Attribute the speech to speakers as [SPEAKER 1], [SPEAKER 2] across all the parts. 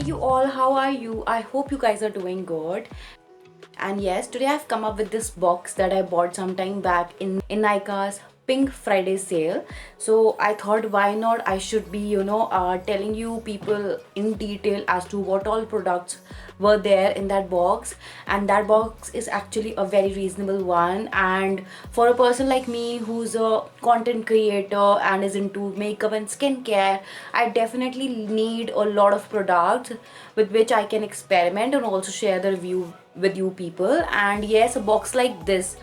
[SPEAKER 1] you all, how are you? I hope you guys are doing good. And yes, today I've come up with this box that I bought some time back in Nika's Pink Friday sale. So I thought, why not I should be telling you people in detail as to what all products were there in that box. And that box is actually a very reasonable one, and for a person like me who's a content creator and is into makeup and skincare, I definitely need a lot of products with which I can experiment and also share the review with you people. And yes, a box like this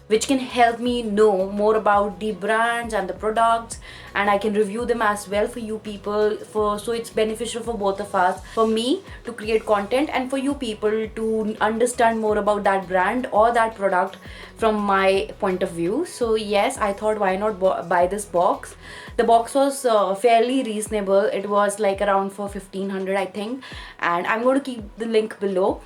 [SPEAKER 1] which can help me know more about the brands and the products, and I can review them as well for you people, for so it's beneficial for both of us, for me to create content and for you people to understand more about that brand or that product from my point of view. So yes, I thought, why not buy this box. The box was fairly reasonable. It was like around for 1500 I think, and I'm going to keep the link below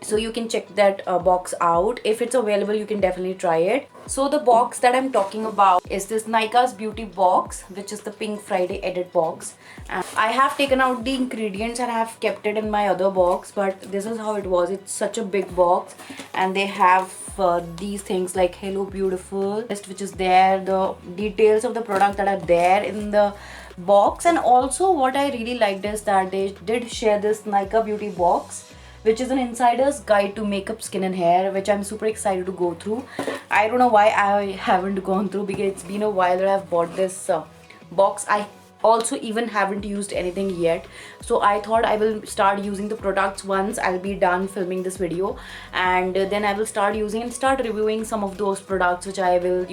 [SPEAKER 1] so you can check that box out. If it's available, you can definitely try it. So the box that I'm talking about is this Nika's Beauty box, which is the Pink Friday edit box. And I have taken out the ingredients and I have kept it in my other box, but this is how it was. It's such a big box, and they have these things like Hello Beautiful, which is there, the details of the product that are there in the box. And also what I really liked is that they did share this Nika Beauty box, which is an insider's guide to makeup, skin and hair, which I'm super excited to go through. I don't know why I haven't gone through, because it's been a while that I've bought this box. I also even haven't used anything yet, so I thought I will start using the products once I'll be done filming this video, and then I will start using and start reviewing some of those products which I will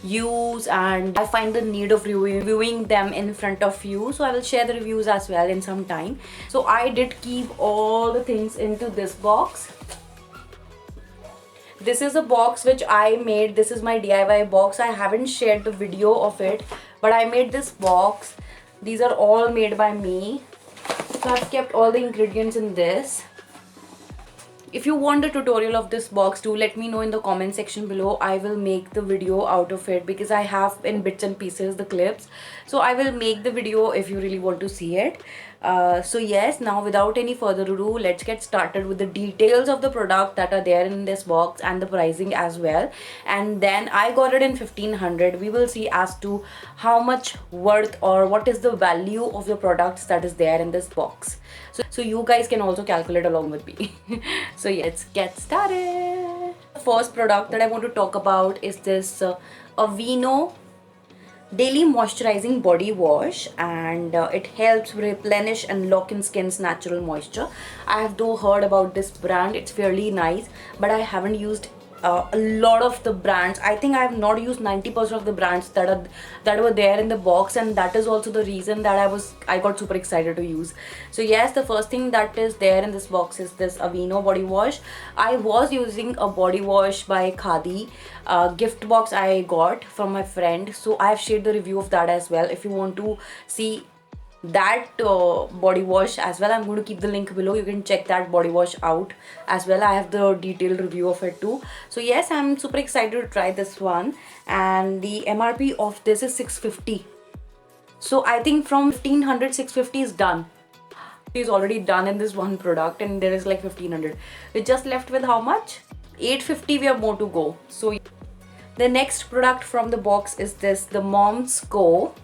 [SPEAKER 1] use, and I find the need of reviewing them in front of you, so I will share the reviews as well in some time. So I did keep all the things into this box. This is a box which I made. This is my DIY box. I haven't shared the video of it, but I made this box. These are all made by me. So I've kept all the ingredients in this. If you want a tutorial of this box, do let me know in the comment section below. I will make the video out of it, because I have in bits and pieces the clips. So I will make the video if you really want to see it. So yes, now without any further ado, let's get started with the details of the product that are there in this box and the pricing as well. And then I got it in 1500. We will see as to how much worth or what is the value of the products that is there in this box. So you guys can also calculate along with me. So yeah, let's get started. The first product that I want to talk about is this Aveeno Daily Moisturizing Body Wash, and it helps replenish and lock in skin's natural moisture. I have though heard about this brand. It's fairly nice, but I haven't used a lot of the brands. I think I have not used 90% of the brands that were there in the box, and that is also the reason that I got super excited to use. So yes, the first thing that is there in this box is this Aveeno body wash. I was using a body wash by Khadi gift box I got from my friend, so I have shared the review of that as well. If you want to see that body wash as well, I'm going to keep the link below. You can check that body wash out as well. I have the detailed review of it too. So yes, I'm super excited to try this one, and the MRP of this is 650. So I think from 1500 650 is done. Is already done in this one product, and there is like 1500. We're just left with how much? 850. We have more to go. So the next product from the box is this, the Mom's Co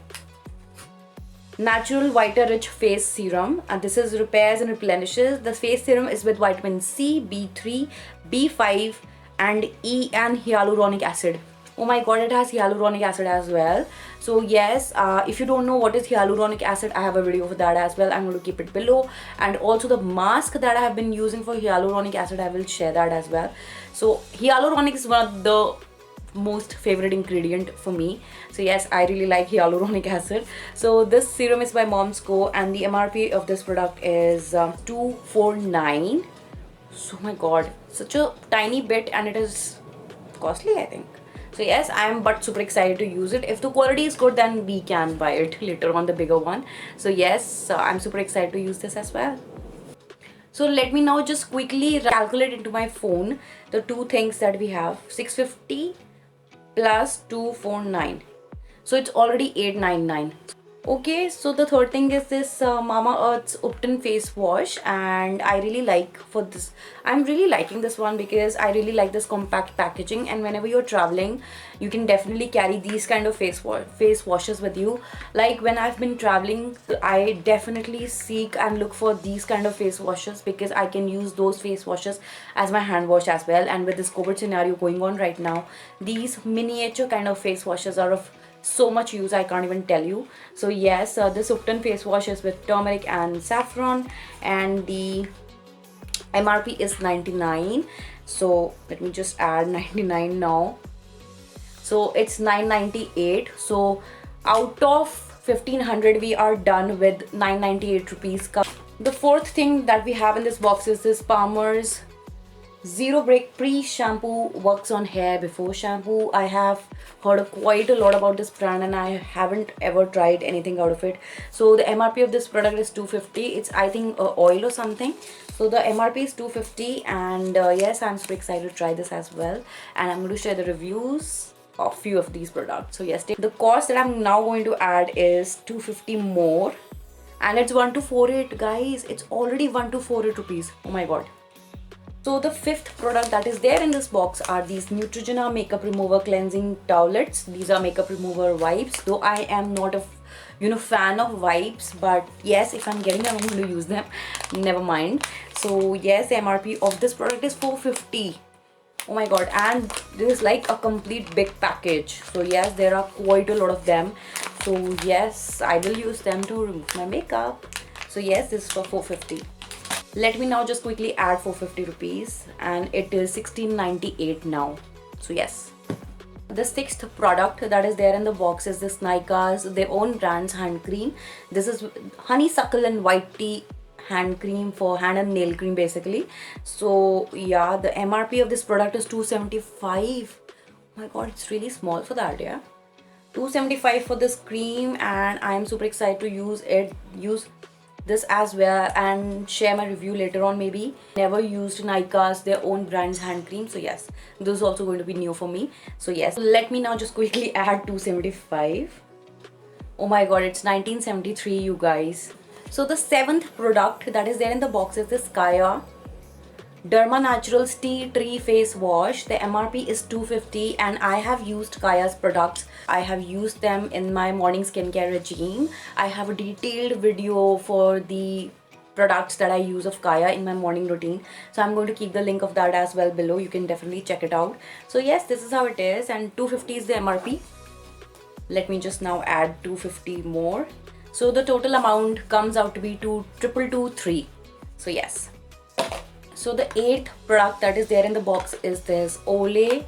[SPEAKER 1] Natural Whiter Rich Face Serum, and this is repairs and replenishes. The face serum is with vitamin C, B3, B5 and E and hyaluronic acid. Oh my god, it has hyaluronic acid as well. So yes, if you don't know what is hyaluronic acid, I have a video for that as well. I'm going to keep it below, and also the mask that I have been using for hyaluronic acid, I will share that as well. So hyaluronic is one of the most favorite ingredient for me. So yes, I really like hyaluronic acid. So this serum is by Mom's Co, and the MRP of this product is 249. So my god, such a tiny bit, and it is costly, I think. So yes, I am but super excited to use it. If the quality is good, then we can buy it later on, the bigger one. So yes, I'm super excited to use this as well. So let me now just quickly calculate into my phone the two things that we have. 650 plus 249. So it's already 899. Okay, so the third thing is this Mama Earth's Upton face wash, and I really like for this. I'm really liking this one because I really like this compact packaging, and whenever you're traveling, you can definitely carry these kind of face washes with you. Like when I've been traveling, I definitely seek and look for these kind of face washes because I can use those face washes as my hand wash as well. And with this COVID scenario going on right now, these miniature kind of face washes are of so much use I can't even tell you. So yes, this Upton face wash is with turmeric and saffron, and the MRP is 99. So let me just add 99 now. So it's 998. So out of 1500 we are done with 998 rupees. The fourth thing that we have in this box is this Palmer's Zero Break Pre-Shampoo Works on Hair Before Shampoo. I have heard quite a lot about this brand and I haven't ever tried anything out of it. So the MRP of this product is 250. It's I think oil or something. So the MRP is 250, and yes, I'm super excited to try this as well. And I'm going to share the reviews of few of these products. So yes, the cost that I'm now going to add is 250 more, and it's 1248 guys. It's already 1248 rupees. Oh my god. So the fifth product that is there in this box are these Neutrogena makeup remover cleansing towelettes. These are makeup remover wipes, though I am not a fan of wipes, but yes, if I'm getting them, I'm going to use them. Never mind. So yes, the MRP of this product is 450. Oh my god, and this is like a complete big package. So yes, there are quite a lot of them. So yes, I will use them to remove my makeup. So yes, this is for 450. Let me now just quickly add 450 rupees, and it is 1698 now. So yes. The sixth product that is there in the box is this Nykaa's their own brand's hand cream. This is honeysuckle and white tea hand cream for hand and nail cream basically. So yeah, the MRP of this product is 275. Oh my god, it's really small for that, yeah. 275 for this cream, and I am super excited to use this as well and share my review later on maybe. Never used Nykaa's their own brand's hand cream, so yes, this is also going to be new for me. So yes, let me now just quickly add 275. Oh my god, it's 1973 you guys. So the seventh product that is there in the box is this Kaya Derma Naturals Tea Tree Face Wash. The MRP is 250, and I have used Kaya's products. I have used them in my morning skincare regime. I have a detailed video for the products that I use of Kaya in my morning routine. So I'm going to keep the link of that as well below. You can definitely check it out. So yes, this is how it is, and 250 is the MRP. Let me just now add 250 more. So the total amount comes out to be 2223. So yes. So the eighth product that is there in the box is this Olay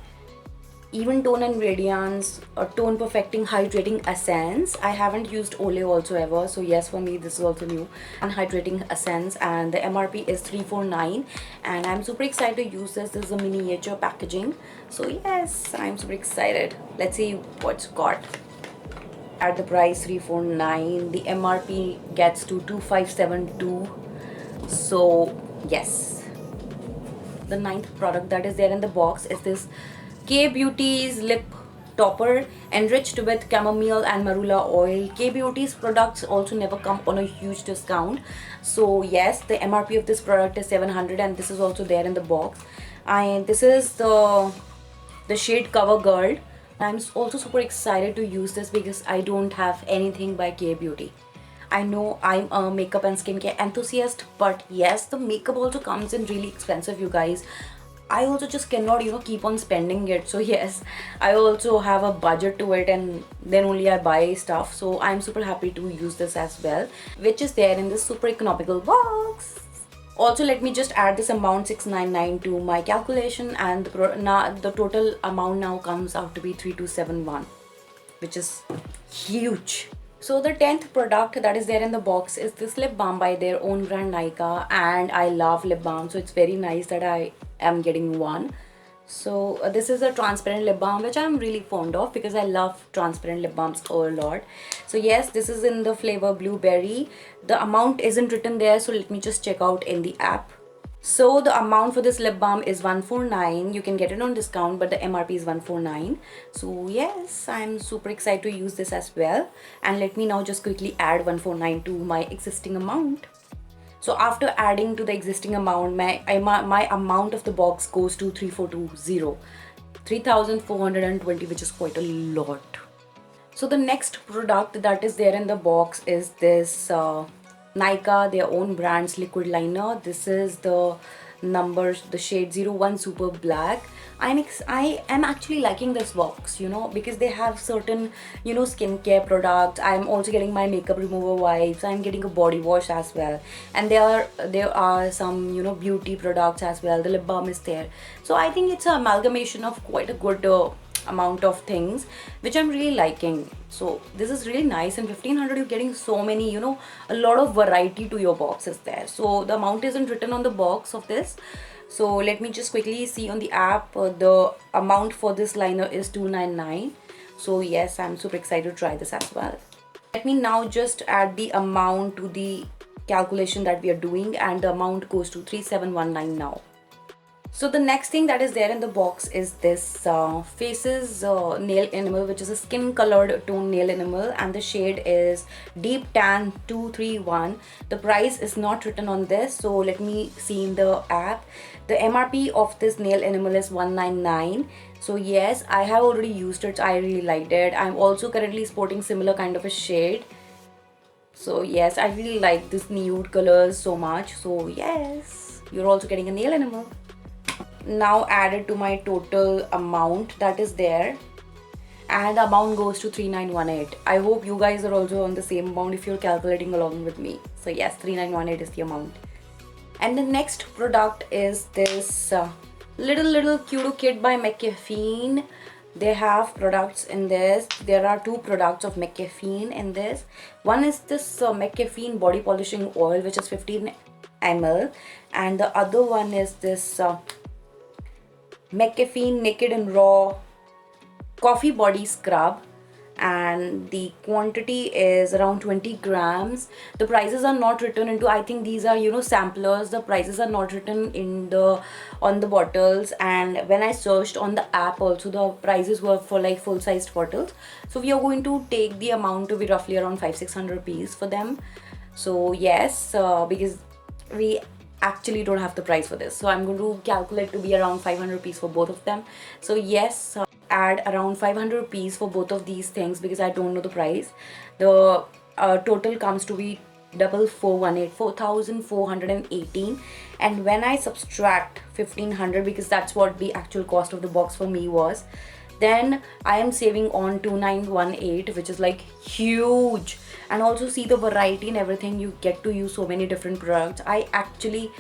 [SPEAKER 1] Even Tone and Radiance Tone Perfecting Hydrating Essence. I haven't used Olay also ever, so yes, for me this is also new. And hydrating essence, and the MRP is 349, and I'm super excited to use this. This is a miniature packaging. So yes, I'm super excited. Let's see what's got. At the price 349, the MRP gets to 2572. So yes. The ninth product that is there in the box is this K Beauty's lip topper enriched with chamomile and marula oil. K Beauty's products also never come on a huge discount. So yes, the MRP of this product is 700, and this is also there in the box. And this is the shade Cover Girl. I'm also super excited to use this because I don't have anything by K Beauty. I know I'm a makeup and skincare enthusiast, but yes, the makeup also comes in really expensive, you guys. I also just cannot, keep on spending it. So yes, I also have a budget to it, and then only I buy stuff. So I'm super happy to use this as well, which is there in this super economical box. Also, let me just add this amount 699 to my calculation, and the total amount now comes out to be 3271, which is huge. So the 10th product that is there in the box is this lip balm by their own brand Nykaa, and I love lip balm, so it's very nice that I am getting one. So this is a transparent lip balm, which I'm really fond of because I love transparent lip balms a lot. So yes, this is in the flavor blueberry. The amount isn't written there, so let me just check out in the app. So the amount for this lip balm is 149. You can get it on discount, but the MRP is 149. So yes, I'm super excited to use this as well. And let me now just quickly add 149 to my existing amount. So after adding to the existing amount, my amount of the box goes to 3420, 3420, which is quite a lot. So the next product that is there in the box is this Nykaa, their own brand's liquid liner. This is the the shade 01 Super Black. I am actually liking this box, you know, because they have certain, you know, skincare products. I'm also getting my makeup remover wipes. I'm getting a body wash as well, and there are some, you know, beauty products as well. The lip balm is there, so I think it's an amalgamation of quite a good amount of things which I'm really liking. So this is really nice, and 1500 you're getting so many, you know, a lot of variety to your boxes there. So the amount isn't written on the box of this, so let me just quickly see on the app. The amount for this liner is 299. So yes, I'm super excited to try this as well. Let me now just add the amount to the calculation that we are doing, and the amount goes to 3719 now. So the next thing that is there in the box is this Faces nail enamel, which is a skin colored tone nail enamel, and the shade is Deep Tan 231. The price is not written on this, so let me see in the app. The MRP of this nail enamel is 199. So yes, I have already used it. I really liked it. I'm also currently sporting similar kind of a shade. So yes, I really like this nude colors so much. So yes, you're also getting a nail enamel. Now added to my total amount that is there, and the amount goes to 3918. I hope you guys are also on the same amount if you're calculating along with me. So yes, 3918 is the amount. And the next product is this little cute kit by McCaffeine. They have products in this. There are two products of McCaffeine in this. One is this McCaffeine body polishing oil, which is 15 ml, and the other one is this McCaffeine Naked and Raw Coffee Body Scrub, and the quantity is around 20 grams. The prices are not written into, I think these are, you know, samplers. The prices are not written in the on the bottles, and when I searched on the app also, the prices were for like full-sized bottles. So we are going to take the amount to be roughly around 500-600 rupees for them. So yes, because we actually don't have the price for this, so I'm going to calculate to be around 500 rupees for both of them. So yes, add around 500 rupees for both of these things because I don't know the price. The total comes to be 4418 and when I subtract 1500, because that's what the actual cost of the box for me was, then I am saving on 2918, which is like huge. And also see the variety and everything, you get to use so many different products. I actually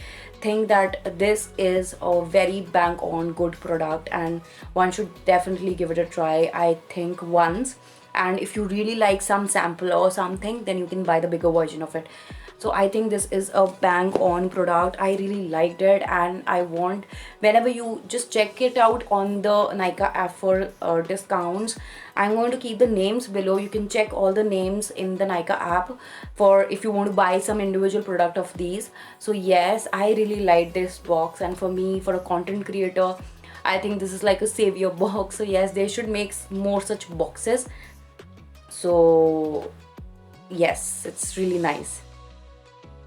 [SPEAKER 1] think that this is a very bang on good product and one should definitely give it a try, I think once. And if you really like some sample or something, then you can buy the bigger version of it. So I think this is a bang on product. I really liked it, and I want, whenever you just check it out on the Nykaa app for discounts, I'm going to keep the names below. You can check all the names in the Nykaa app for if you want to buy some individual product of these. So yes, I really like this box, and for me, for a content creator, I think this is like a savior box. So yes, they should make more such boxes. So yes, it's really nice.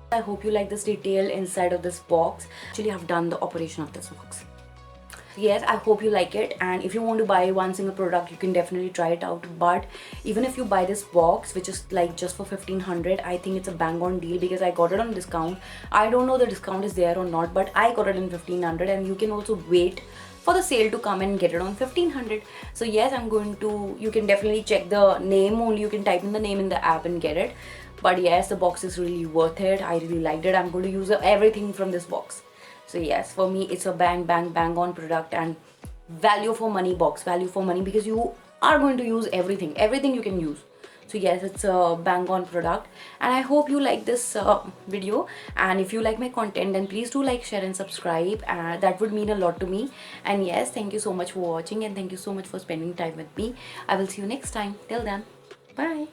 [SPEAKER 1] I hope you like this detail inside of this box. Actually, I've done the operation of this box. Yes, I hope you like it, and if you want to buy one single product, you can definitely try it out. But even if you buy this box, which is like just for 1500, I think it's a bang on deal because I got it on discount. I don't know the discount is there or not, but I got it in 1500, and you can also wait for the sale to come and get it on 1500. So yes, you can definitely check the name only. You can type in the name in the app and get it. But yes, the box is really worth it. I really liked it. I'm going to use everything from this box. So yes, for me, it's a bang on product and value for money box. Value for money because you are going to use everything. Everything you can use. So yes, it's a bang on product, and I hope you like this video. And if you like my content, then please do like, share and subscribe. That would mean a lot to me. And yes, thank you so much for watching, and thank you so much for spending time with me. I will see you next time. Till then, bye.